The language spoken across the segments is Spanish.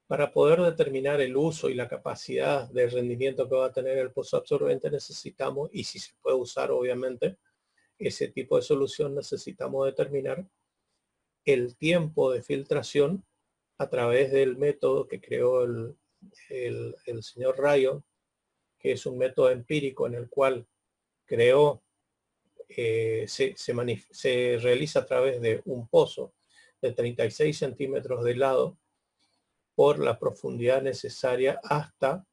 Para poder determinar el uso y la capacidad de rendimiento que va a tener el pozo absorbente necesitamos, y si se puede usar obviamente, ese tipo de solución necesitamos determinar el tiempo de filtración a través del método que creó el señor Ryan, que es un método empírico en el cual creó, se realiza a través de un pozo de 36 centímetros de lado por la profundidad necesaria hasta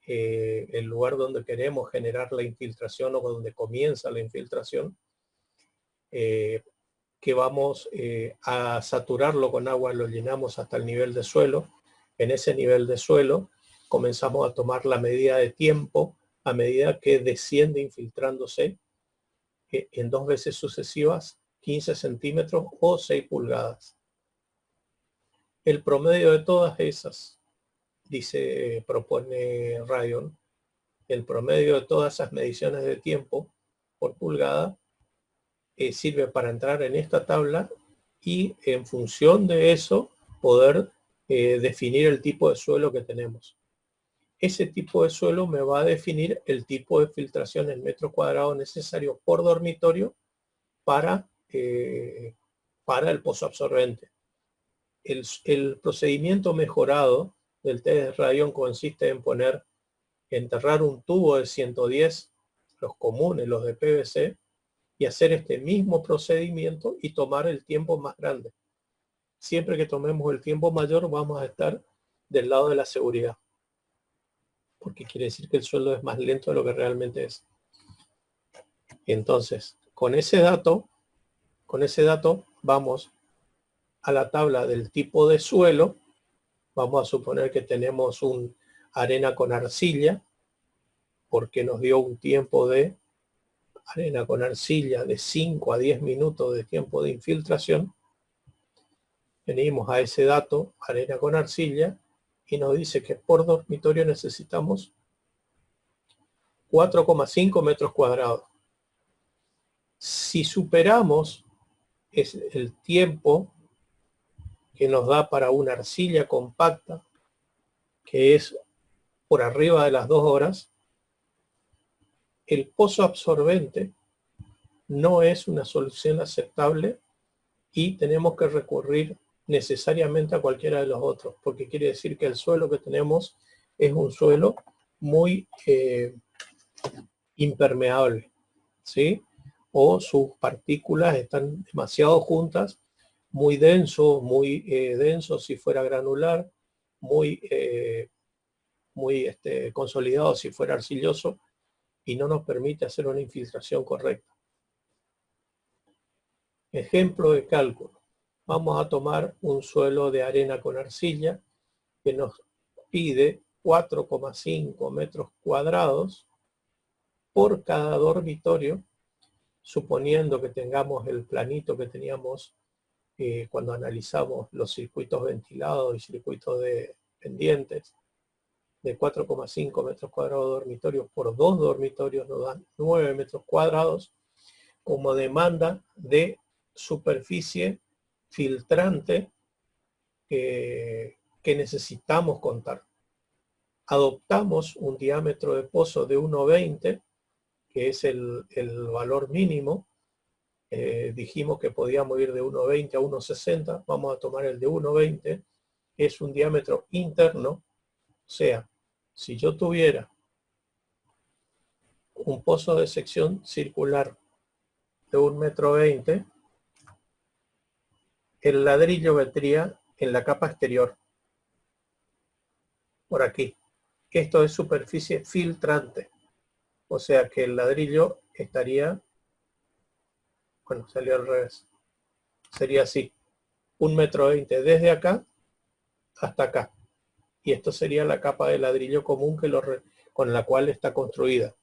el lugar donde queremos generar la infiltración o donde comienza la infiltración, que vamos a saturarlo con agua, lo llenamos hasta el nivel de suelo. En ese nivel de suelo comenzamos a tomar la medida de tiempo a medida que desciende infiltrándose en 2 veces sucesivas, 15 centímetros o 6 pulgadas. El promedio de todas esas, propone Ryan, el promedio de todas esas mediciones de tiempo por pulgada sirve para entrar en esta tabla y en función de eso poder definir el tipo de suelo que tenemos. Ese tipo de suelo me va a definir el tipo de filtración en metro cuadrado necesario por dormitorio para el pozo absorbente. El procedimiento mejorado del test de Ryan consiste en enterrar un tubo de 110, los comunes, los de PVC, y hacer este mismo procedimiento y tomar el tiempo más grande. Siempre que tomemos el tiempo mayor vamos a estar del lado de la seguridad, porque quiere decir que el suelo es más lento de lo que realmente es. Entonces, con ese dato vamos a la tabla del tipo de suelo. Vamos a suponer que tenemos un arena con arcilla, porque nos dio un tiempo de arena con arcilla de 5 a 10 minutos de tiempo de infiltración. Venimos a ese dato, arena con arcilla, y nos dice que por dormitorio necesitamos 4,5 metros cuadrados. Si superamos el tiempo que nos da para una arcilla compacta, que es por arriba de las 2 horas, el pozo absorbente no es una solución aceptable y tenemos que recurrir necesariamente a cualquiera de los otros, porque quiere decir que el suelo que tenemos es un suelo muy impermeable, ¿sí? O sus partículas están demasiado juntas, muy denso si fuera granular, muy consolidado si fuera arcilloso, y no nos permite hacer una infiltración correcta. Ejemplo de cálculo. Vamos a tomar un suelo de arena con arcilla que nos pide 4,5 metros cuadrados por cada dormitorio, suponiendo que tengamos el planito que teníamos cuando analizamos los circuitos ventilados y circuitos de pendientes, de 4,5 metros cuadrados de dormitorios por 2 dormitorios nos dan 9 metros cuadrados como demanda de superficie filtrante que necesitamos contar. Adoptamos un diámetro de pozo de 1,20, que es el valor mínimo. Dijimos que podíamos ir de 1,20 a 1,60. Vamos a tomar el de 1,20. Es un diámetro interno. O sea, si yo tuviera un pozo de sección circular de 1,20 m, el ladrillo vendría en la capa exterior, por aquí. Esto es superficie filtrante. O sea que el ladrillo estaría, bueno, salió al revés. Sería así, 1,20 m desde acá hasta acá. Y esto sería la capa de ladrillo común con la cual está construida.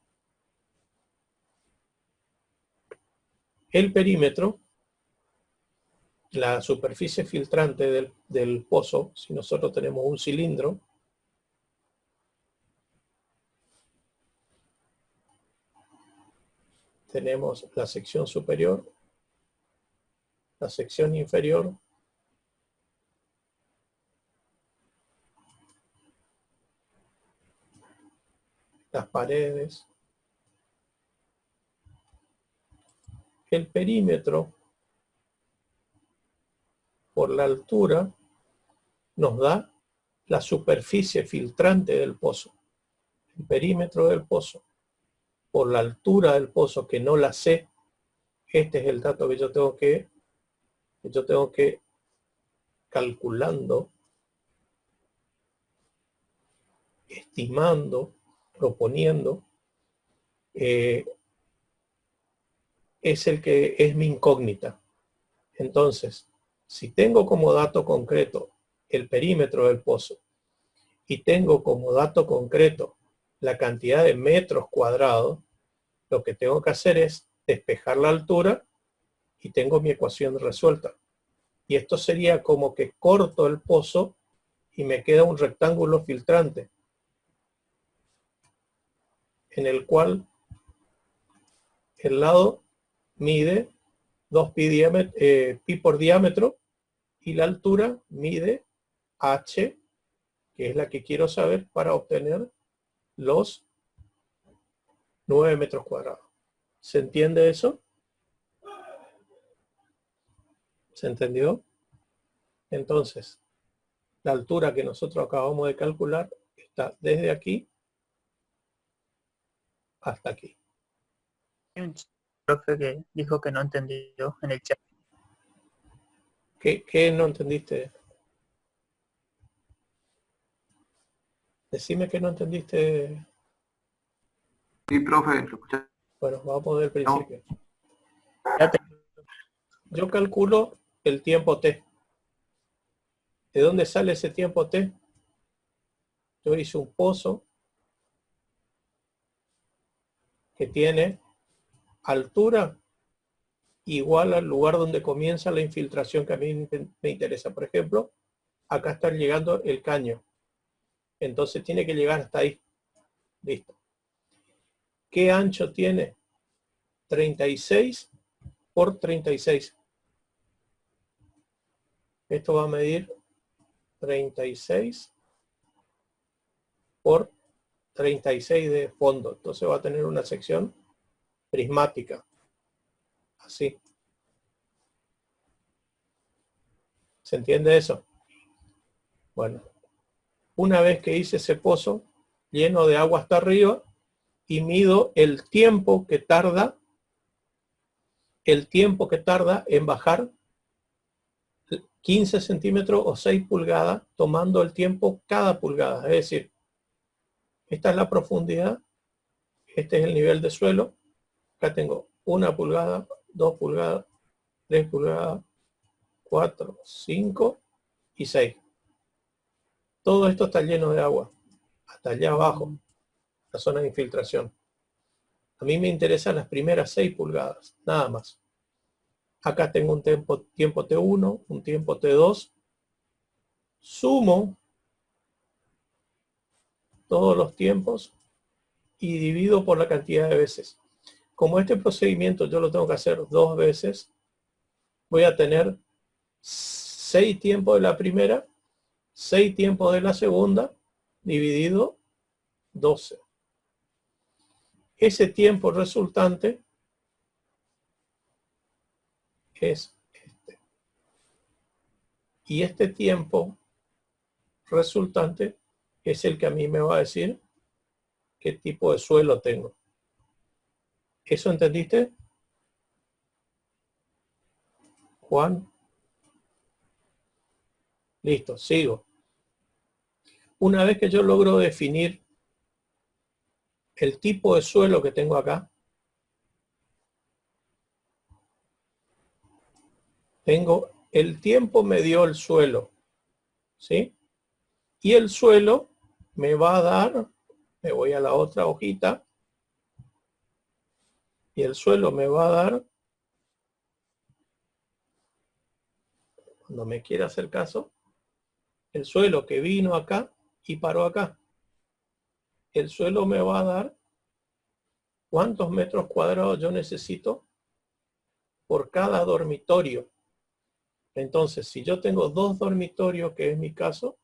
El perímetro, la superficie filtrante del pozo, si nosotros tenemos un cilindro, tenemos la sección superior, la sección inferior las paredes. El perímetro, por la altura, nos da la superficie filtrante del pozo. El perímetro del pozo, por la altura del pozo, que no la sé, este es el dato que yo tengo que calculando, estimando, proponiendo, es el que es mi incógnita. Entonces, si tengo como dato concreto el perímetro del pozo y tengo como dato concreto la cantidad de metros cuadrados, lo que tengo que hacer es despejar la altura y tengo mi ecuación resuelta. Y esto sería como que corto el pozo y me queda un rectángulo filtrante en el cual el lado mide 2 pi por diámetro y la altura mide h, que es la que quiero saber para obtener los 9 metros cuadrados. ¿Se entiende eso? ¿Se entendió? Entonces, la altura que nosotros acabamos de calcular está desde aquí hasta aquí. Hay un profe que dijo que no entendió en el chat. ¿Qué no entendiste? Decime que no entendiste. Sí, profe, lo escuché. Bueno, vamos del principio. Ya te- Yo calculo el tiempo t. ¿De dónde sale ese tiempo t? Yo hice un pozo que tiene altura igual al lugar donde comienza la infiltración que a mí me interesa. Por ejemplo, acá está llegando el caño. Entonces tiene que llegar hasta ahí. Listo. ¿Qué ancho tiene? 36 por 36. Esto va a medir 36 por 36 de fondo. Entonces va a tener una sección prismática. Así. ¿Se entiende eso? Bueno, una vez que hice ese pozo lleno de agua hasta arriba y mido el tiempo que tarda en bajar 15 centímetros o 6 pulgadas, tomando el tiempo cada pulgada. Es decir, esta es la profundidad, este es el nivel de suelo, acá tengo 1 pulgada, 2 pulgadas, 3 pulgadas, 4, 5 y 6. Todo esto está lleno de agua, hasta allá abajo, la zona de infiltración. A mí me interesan las primeras 6 pulgadas, nada más. Acá tengo un tiempo T1, un tiempo T2. Sumo todos los tiempos y divido por la cantidad de veces. Como este procedimiento yo lo tengo que hacer 2 veces, voy a tener 6 tiempos de la primera, 6 tiempos de la segunda, dividido 12. Ese tiempo resultante es este. Y este tiempo resultante es el que a mí me va a decir qué tipo de suelo tengo. ¿Eso entendiste, Juan? Listo, sigo. Una vez que yo logro definir el tipo de suelo que tengo acá, tengo el tiempo me dio el suelo, ¿sí? Y el suelo me va a dar, me voy a la otra hojita, y el suelo me va a dar, cuando me quiera hacer caso, el suelo que vino acá y paró acá. El suelo me va a dar cuántos metros cuadrados yo necesito por cada dormitorio. Entonces, si yo tengo 2 dormitorios, que es mi caso,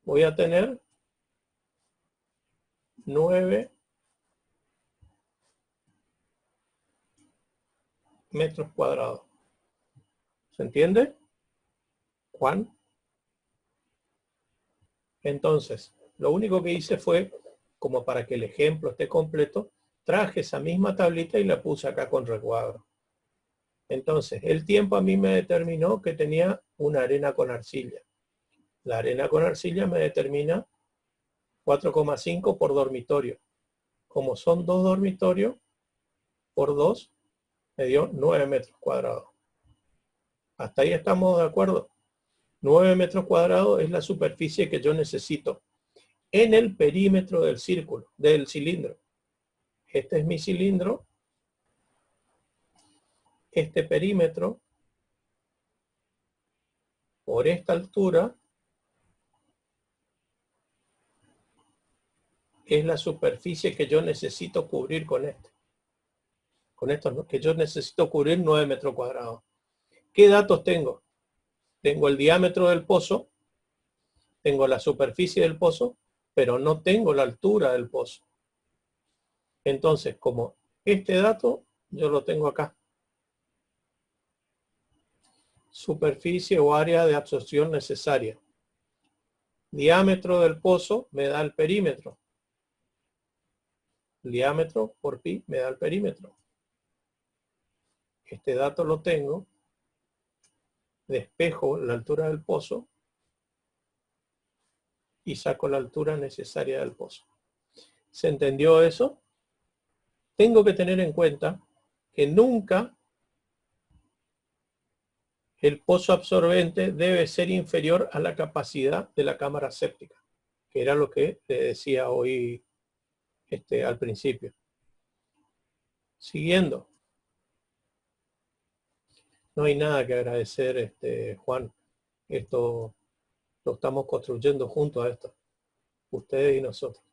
voy a tener 9 metros cuadrados. ¿Se entiende, Juan? Entonces, lo único que hice fue, como para que el ejemplo esté completo, traje esa misma tablita y la puse acá con recuadro. Entonces, el tiempo a mí me determinó que tenía una arena con arcilla. La arena con arcilla me determina 4,5 por dormitorio. Como son 2 dormitorios, por 2, me dio 9 metros cuadrados. Hasta ahí estamos de acuerdo. 9 metros cuadrados es la superficie que yo necesito en el perímetro del círculo, del cilindro. Este es mi cilindro. Este perímetro, por esta altura, es la superficie que yo necesito cubrir con este. Con esto, ¿no? Que yo necesito cubrir 9 metros cuadrados. ¿Qué datos tengo? Tengo el diámetro del pozo, tengo la superficie del pozo, pero no tengo la altura del pozo. Entonces, como este dato, yo lo tengo acá. Superficie o área de absorción necesaria. Diámetro del pozo me da el perímetro. Diámetro por pi me da el perímetro. Este dato lo tengo. Despejo la altura del pozo y saco la altura necesaria del pozo. ¿Se entendió eso? Tengo que tener en cuenta que nunca el pozo absorbente debe ser inferior a la capacidad de la cámara séptica, que era lo que le decía hoy al principio. Siguiendo. No hay nada que agradecer, Juan. Esto lo estamos construyendo juntos a esto. Ustedes y nosotros.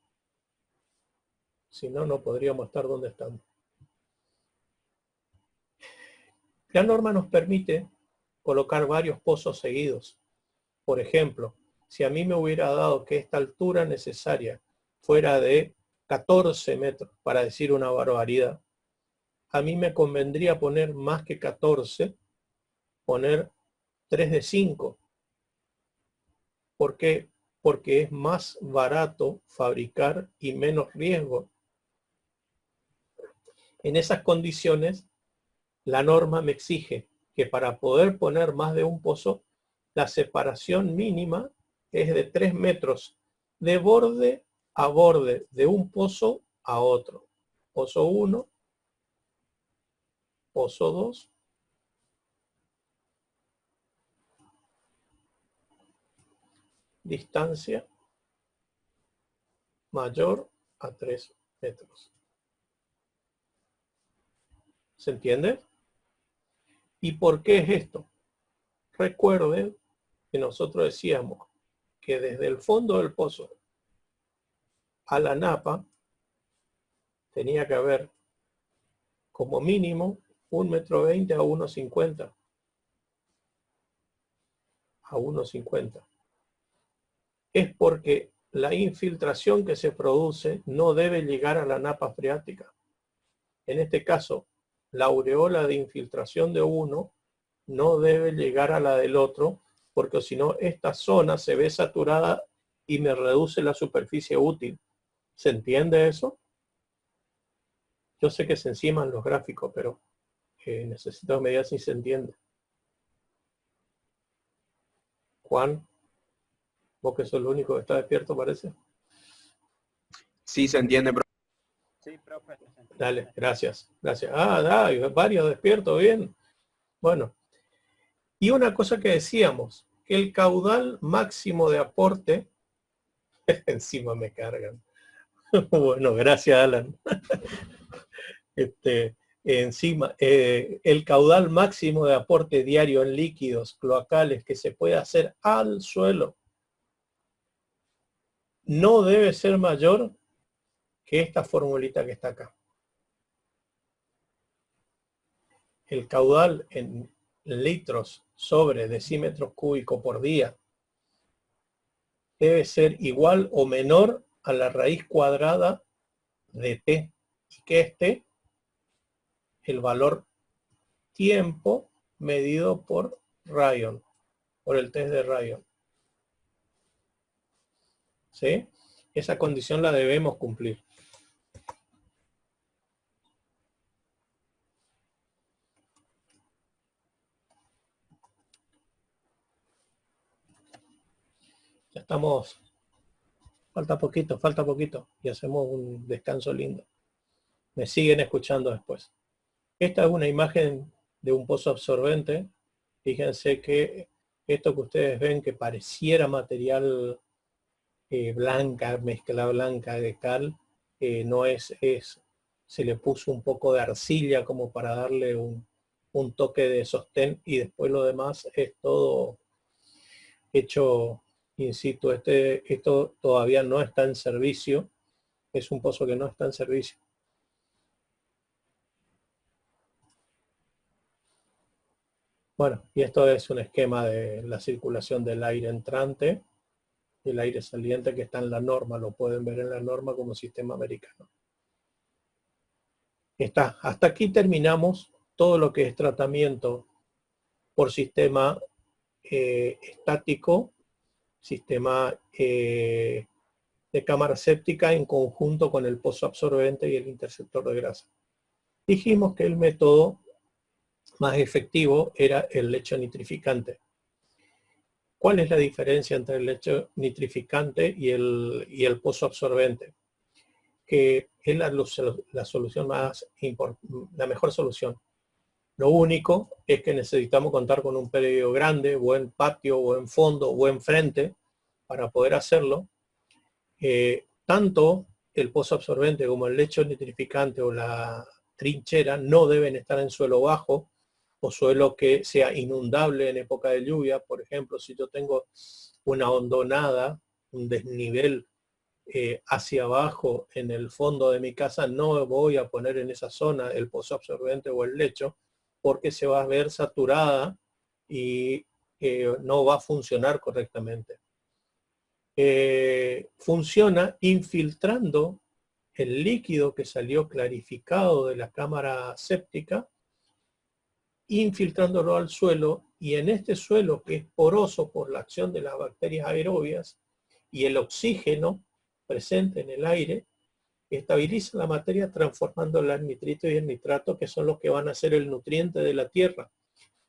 Si no, no podríamos estar donde estamos. La norma nos permite colocar varios pozos seguidos. Por ejemplo, si a mí me hubiera dado que esta altura necesaria fuera de 14 metros, para decir una barbaridad, a mí me convendría poner más que 14, poner 3 de 5. ¿Por qué? Porque es más barato fabricar y menos riesgo. En esas condiciones, la norma me exige que para poder poner más de un pozo, la separación mínima es de 3 metros de borde a borde, de un pozo a otro. Pozo 1, pozo 2, distancia mayor a 3 metros. ¿Se entiende? ¿Y por qué es esto? Recuerden que nosotros decíamos que desde el fondo del pozo a la napa tenía que haber como mínimo 1,20 m a 1,50 m. A 1,50 m. Es porque la infiltración que se produce no debe llegar a la napa freática. En este caso, la aureola de infiltración de uno no debe llegar a la del otro, porque si no, esta zona se ve saturada y me reduce la superficie útil. ¿Se entiende eso? Yo sé que se enciman los gráficos, pero necesito mediar si se entiende. Juan, vos que sos el único que está despierto, parece. Sí, se entiende, profe. Sí, profe. Dale, gracias, gracias. Hay varios despiertos, bien. Bueno, y una cosa que decíamos, que el caudal máximo de aporte, encima me cargan. Bueno, gracias, Alan. Encima, el caudal máximo de aporte diario en líquidos cloacales que se puede hacer al suelo no debe ser mayor que esta formulita que está acá. El caudal en litros sobre decímetros cúbicos por día debe ser igual o menor a la raíz cuadrada de t, y que esté el valor tiempo medido por Ryan, por el test de Ryan. ¿Sí? Esa condición la debemos cumplir. Ya estamos, falta poquito, y hacemos un descanso lindo. Me siguen escuchando después. Esta es una imagen de un pozo absorbente. Fíjense que esto que ustedes ven que pareciera material blanca, mezcla blanca de cal, no es, se le puso un poco de arcilla como para darle un toque de sostén, y después lo demás es todo hecho in situ. Esto todavía no está en servicio, es un pozo que no está en servicio. Bueno, y esto es un esquema de la circulación del aire entrante y el aire saliente que está en la norma, lo pueden ver en la norma como sistema americano. Está. Hasta aquí terminamos todo lo que es tratamiento por sistema estático, sistema de cámara séptica en conjunto con el pozo absorbente y el interceptor de grasa. Dijimos que el método más efectivo era el lecho nitrificante. ¿Cuál es la diferencia entre el lecho nitrificante y el pozo absorbente? Que es la solución más importante, la mejor solución. Lo único es que necesitamos contar con un predio grande, buen patio, buen fondo, buen frente para poder hacerlo. Tanto el pozo absorbente como el lecho nitrificante o la trinchera no deben estar en suelo bajo o suelo que sea inundable en época de lluvia. Por ejemplo, si yo tengo una hondonada, un desnivel hacia abajo en el fondo de mi casa, no voy a poner en esa zona el pozo absorbente o el lecho, porque se va a ver saturada y no va a funcionar correctamente. Funciona infiltrando el líquido que salió clarificado de la cámara séptica, infiltrándolo al suelo, y en este suelo, que es poroso por la acción de las bacterias aerobias y el oxígeno presente en el aire, estabiliza la materia transformándola en nitrito y en nitrato, que son los que van a ser el nutriente de la tierra.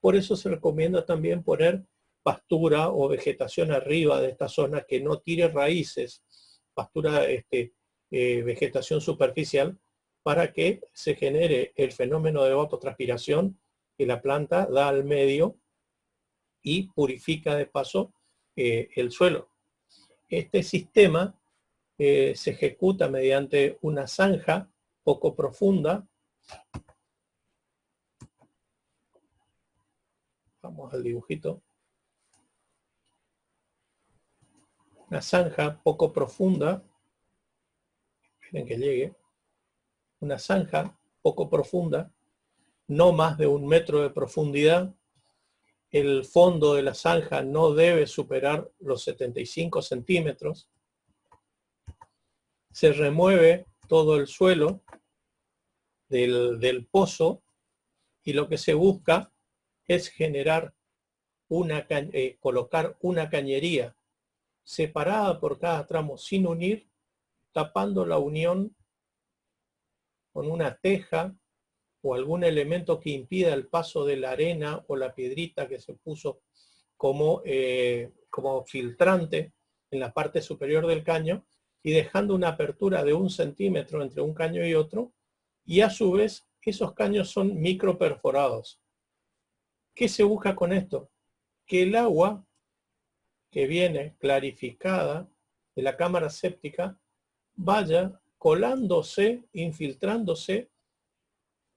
Por eso se recomienda también poner pastura o vegetación arriba de esta zona que no tire raíces, pastura, vegetación superficial, para que se genere el fenómeno de evapotranspiración que la planta da al medio y purifica de paso el suelo. Este sistema se ejecuta mediante una zanja poco profunda. Vamos al dibujito. Una zanja poco profunda. Esperen que llegue. Una zanja poco profunda, no más de 1 metro de profundidad. El fondo de la zanja no debe superar los 75 centímetros. Se remueve todo el suelo del pozo, y lo que se busca es generar colocar una cañería separada por cada tramo sin unir, tapando la unión con una teja o algún elemento que impida el paso de la arena o la piedrita que se puso como filtrante en la parte superior del caño, y dejando una apertura de 1 centímetro entre un caño y otro, y a su vez esos caños son micro perforados. ¿Qué se busca con esto? Que el agua que viene clarificada de la cámara séptica vaya colándose, infiltrándose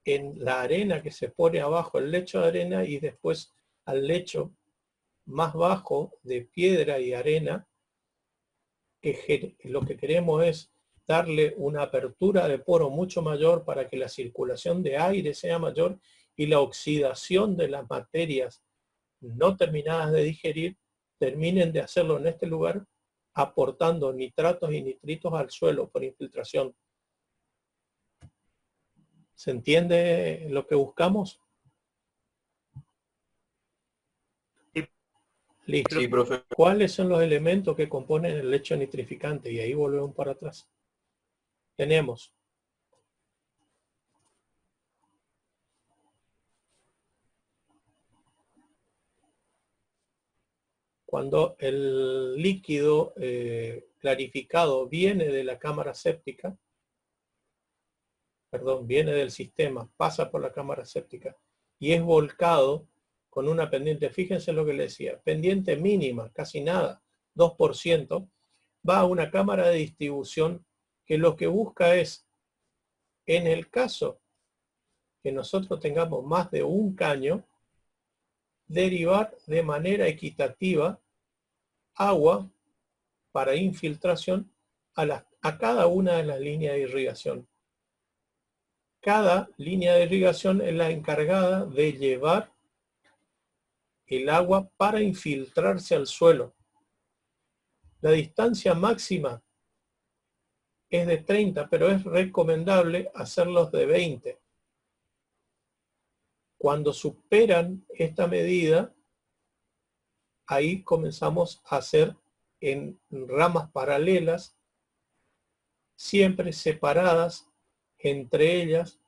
en la arena que se pone abajo, el lecho de arena, y después al lecho más bajo de piedra y arena, que lo que queremos es darle una apertura de poro mucho mayor para que la circulación de aire sea mayor y la oxidación de las materias no terminadas de digerir terminen de hacerlo en este lugar, aportando nitratos y nitritos al suelo por infiltración. ¿Se entiende lo que buscamos? Sí. Listo. Sí, profe. ¿Cuáles son los elementos que componen el lecho nitrificante? Y ahí volvemos para atrás. Tenemos cuando el líquido clarificado viene de la cámara séptica, perdón, viene del sistema, pasa por la cámara séptica y es volcado con una pendiente, fíjense lo que le decía, pendiente mínima, casi nada, 2%, va a una cámara de distribución que lo que busca es, en el caso que nosotros tengamos más de un caño, derivar de manera equitativa agua para infiltración a cada una de las líneas de irrigación. Cada línea de irrigación es la encargada de llevar el agua para infiltrarse al suelo. La distancia máxima es de 30, pero es recomendable hacerlos de 20. Cuando superan esta medida, ahí comenzamos a hacer en ramas paralelas, siempre separadas entre ellas,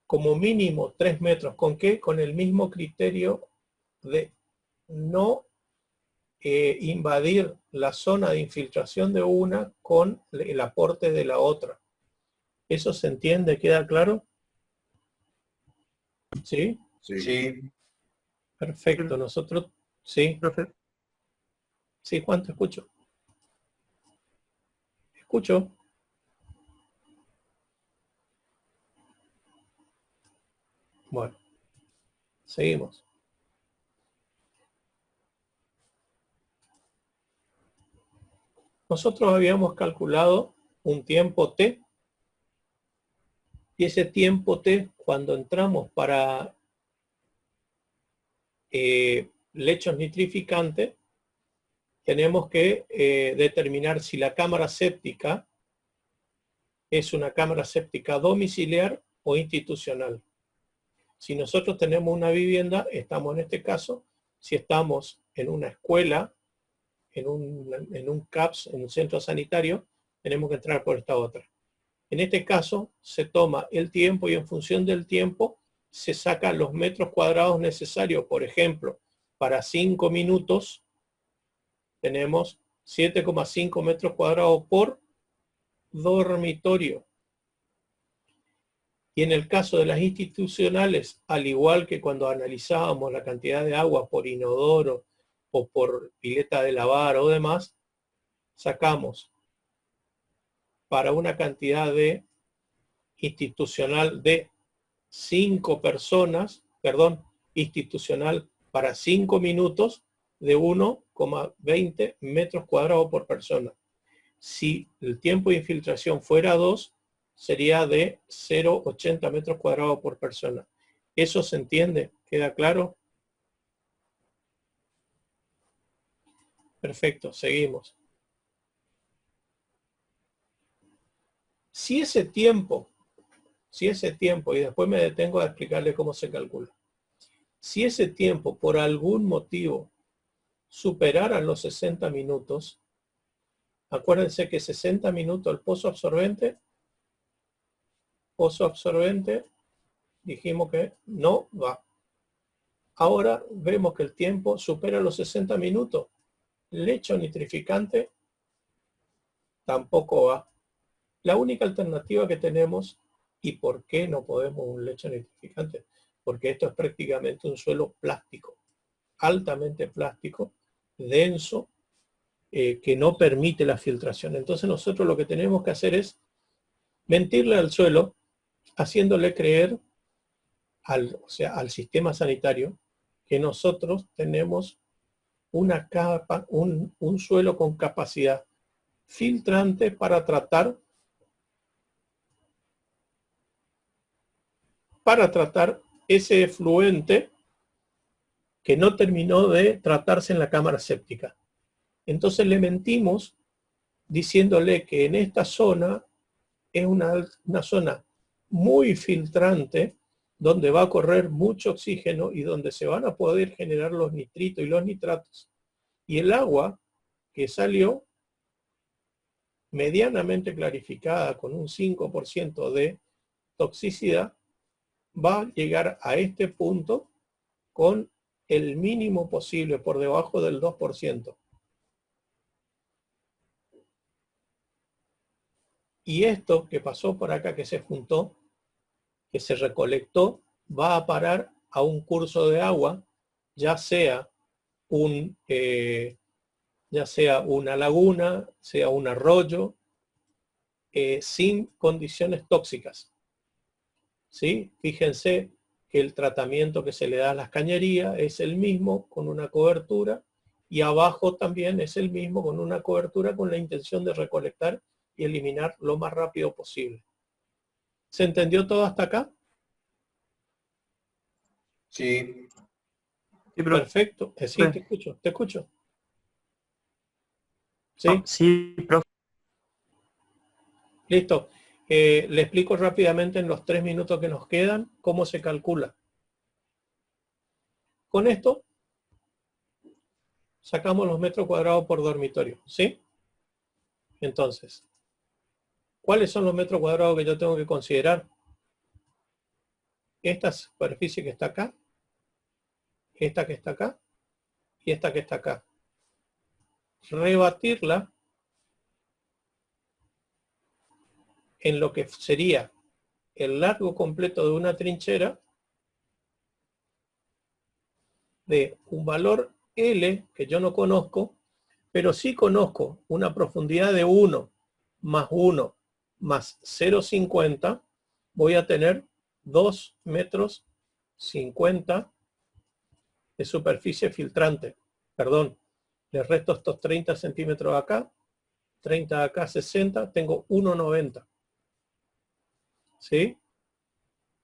como mínimo 3 metros. ¿Con qué? Con el mismo criterio de no invadir la zona de infiltración de una con el aporte de la otra. ¿Eso se entiende? ¿Queda claro? ¿Sí? Sí. Perfecto. Nosotros, sí. Profe, Sí, Juan, te escucho. Escucho. Bueno, seguimos. Nosotros habíamos calculado un tiempo T, y ese tiempo T, cuando entramos para lechos nitrificantes, tenemos que determinar si la cámara séptica es una cámara séptica domiciliar o institucional. Si nosotros tenemos una vivienda, estamos en este caso, si estamos en una escuela, en un CAPS, en un centro sanitario, tenemos que entrar por esta otra. En este caso, se toma el tiempo y en función del tiempo se sacan los metros cuadrados necesarios. Por ejemplo, para 5 minutos tenemos 7,5 metros cuadrados por dormitorio. Y en el caso de las institucionales, al igual que cuando analizábamos la cantidad de agua por inodoro o por pileta de lavar o demás, sacamos para una cantidad de institucional de 5 personas, perdón, institucional para 5 minutos de 1,20 metros cuadrados por persona. Si el tiempo de infiltración fuera 2, sería de 0,80 metros cuadrados por persona. ¿Eso se entiende? ¿Queda claro? Perfecto, seguimos. Si ese tiempo, y después me detengo a explicarle cómo se calcula, si ese tiempo por algún motivo superara los 60 minutos, acuérdense que 60 minutos el pozo absorbente, dijimos que no va. Ahora vemos que el tiempo supera los 60 minutos. Lecho nitrificante tampoco va. La única alternativa que tenemos, ¿y por qué no podemos un lecho nitrificante? Porque esto es prácticamente un suelo plástico, altamente plástico, denso, que no permite la filtración. Entonces nosotros lo que tenemos que hacer es mentirle al suelo, haciéndole creer al sistema sanitario que nosotros tenemos una capa, un suelo con capacidad filtrante para tratar ese efluente que no terminó de tratarse en la cámara séptica. Entonces le mentimos diciéndole que en esta zona es una zona muy filtrante, donde va a correr mucho oxígeno y donde se van a poder generar los nitritos y los nitratos. Y el agua que salió medianamente clarificada con un 5% de toxicidad va a llegar a este punto con el mínimo posible, por debajo del 2%. Y esto que pasó por acá, que se juntó, que se recolectó, va a parar a un curso de agua, ya sea una laguna, sea un arroyo, sin condiciones tóxicas. ¿Sí? Fíjense que el tratamiento que se le da a las cañerías es el mismo, con una cobertura, y abajo también es el mismo, con una cobertura, con la intención de recolectar y eliminar lo más rápido posible. ¿Se entendió todo hasta acá? Sí. Sí, profe. Perfecto. Sí, te escucho, te escucho. ¿Sí? No, sí, profe. Listo. Le explico rápidamente en los 3 minutos que nos quedan cómo se calcula. Con esto sacamos los metros cuadrados por dormitorio, ¿sí? Entonces, ¿cuáles son los metros cuadrados que yo tengo que considerar? Esta superficie que está acá, esta que está acá y esta que está acá. Rebatirla en lo que sería el largo completo de una trinchera de un valor L que yo no conozco, pero sí conozco una profundidad de 1 más 1 más 0,50, voy a tener 2 metros 50 de superficie filtrante. Perdón, le resto estos 30 centímetros acá, 30 acá, 60, tengo 1,90. ¿Sí?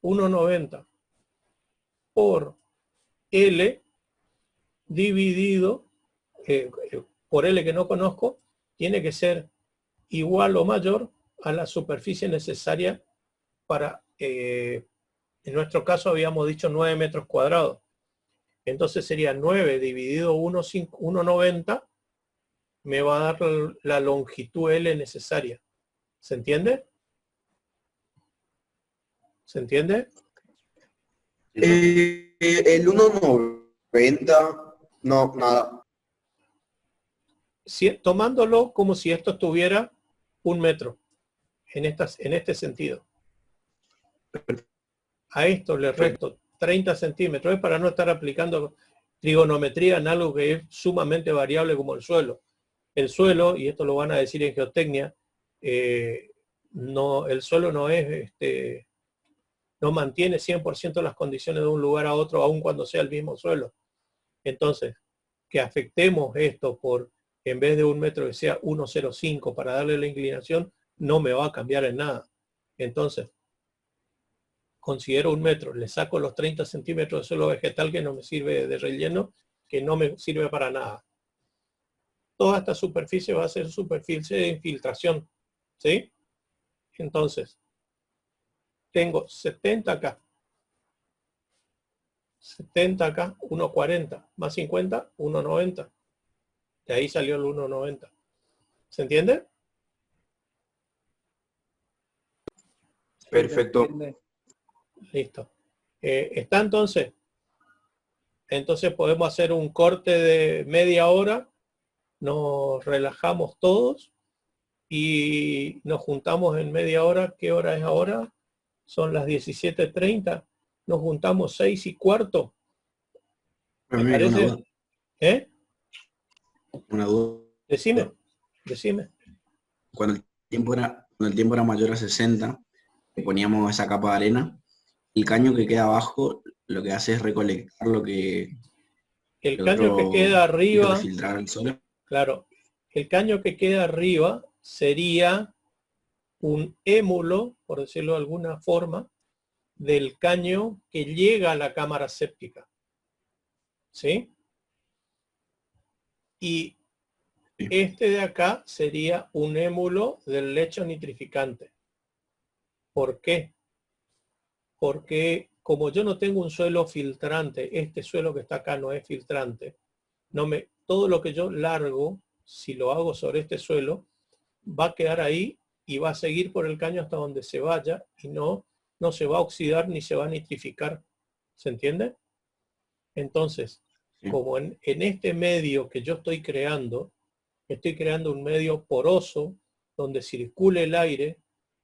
1,90 por L dividido por L que no conozco, tiene que ser igual o mayor a la superficie necesaria para, en nuestro caso habíamos dicho 9 metros cuadrados. Entonces sería 9 dividido 1,90, me va a dar la longitud L necesaria. ¿Se entiende? ¿Se entiende? El 1,90, no, nada. Tomándolo como si esto tuviera 1 metro, en este sentido. A esto le resto 30 centímetros, es para no estar aplicando trigonometría en algo que es sumamente variable como el suelo. El suelo, y esto lo van a decir en geotecnia, el suelo no es, no mantiene 100% las condiciones de un lugar a otro, aun cuando sea el mismo suelo. Entonces, que afectemos esto por, en vez de 1 metro que sea 1,05 para darle la inclinación, no me va a cambiar en nada. Entonces, considero 1 metro, le saco los 30 centímetros de suelo vegetal que no me sirve de relleno, que no me sirve para nada. Toda esta superficie va a ser superficie de infiltración, ¿sí? Entonces, tengo 70 acá, 70 acá, 1,40, más 50, 1,90. De ahí salió el 1,90. ¿Se entiende? Perfecto. Listo. ¿Está entonces? Entonces podemos hacer un corte de media hora, nos relajamos todos y nos juntamos en media hora. ¿Qué hora es ahora? Son las 17:30. Nos juntamos 6:15. ¿Me parece? ¿Eh? Una duda. Decime. Cuando el tiempo era mayor a 60, poníamos esa capa de arena. El caño que queda abajo lo que hace es recolectar lo que... El caño que queda arriba... filtrar al suelo. Claro. El caño que queda arriba sería un émulo, por decirlo de alguna forma, del caño que llega a la cámara séptica. ¿Sí? Y Este de acá sería un émulo del lecho nitrificante. ¿Por qué? Porque como yo no tengo un suelo filtrante, este suelo que está acá no es filtrante, todo lo que yo largo, si lo hago sobre este suelo, va a quedar ahí y va a seguir por el caño hasta donde se vaya y no se va a oxidar ni se va a nitrificar. ¿Se entiende? Entonces, Sí. como en este medio que yo estoy creando un medio poroso donde circule el aire,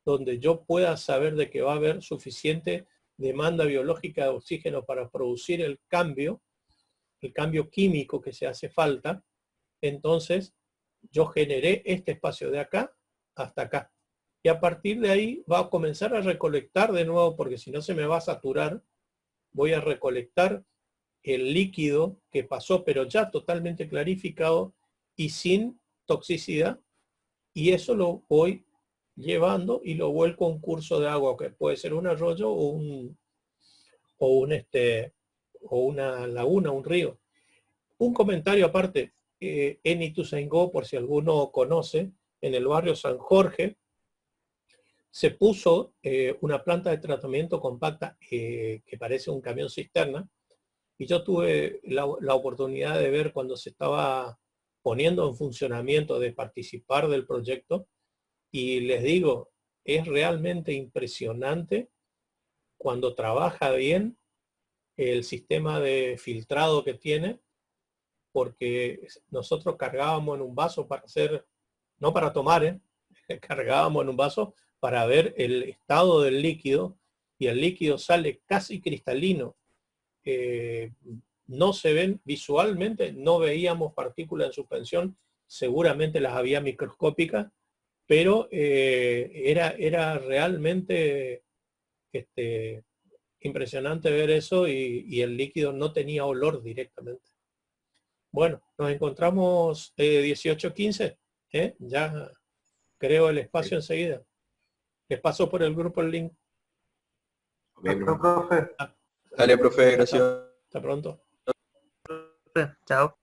donde yo pueda saber de que va a haber suficiente demanda biológica de oxígeno para producir el cambio químico que se hace falta. Entonces, yo generé este espacio de acá hasta acá. Y a partir de ahí va a comenzar a recolectar de nuevo, porque si no se me va a saturar. Voy a recolectar el líquido que pasó, pero ya totalmente clarificado y sin toxicidad. Y eso lo voy llevando y lo vuelco a un curso de agua, que puede ser un arroyo o una laguna, un río. Un comentario aparte, en Ituzaingó, por si alguno conoce, en el barrio San Jorge, se puso una planta de tratamiento compacta que parece un camión cisterna, y yo tuve la oportunidad de ver cuando se estaba poniendo en funcionamiento, de participar del proyecto, y les digo, es realmente impresionante cuando trabaja bien el sistema de filtrado que tiene, porque nosotros cargábamos en un vaso para hacer, no para tomar, cargábamos en un vaso para ver el estado del líquido, y el líquido sale casi cristalino. No se ven visualmente, no veíamos partículas en suspensión, seguramente las había microscópicas, pero era realmente impresionante ver eso, y el líquido no tenía olor directamente. Bueno, nos encontramos 18:15, ya creo el espacio enseguida. Les paso por el grupo el link. Ok, Perfecto, profe. profe. Dale, profe, gracias. Hasta pronto. Chao.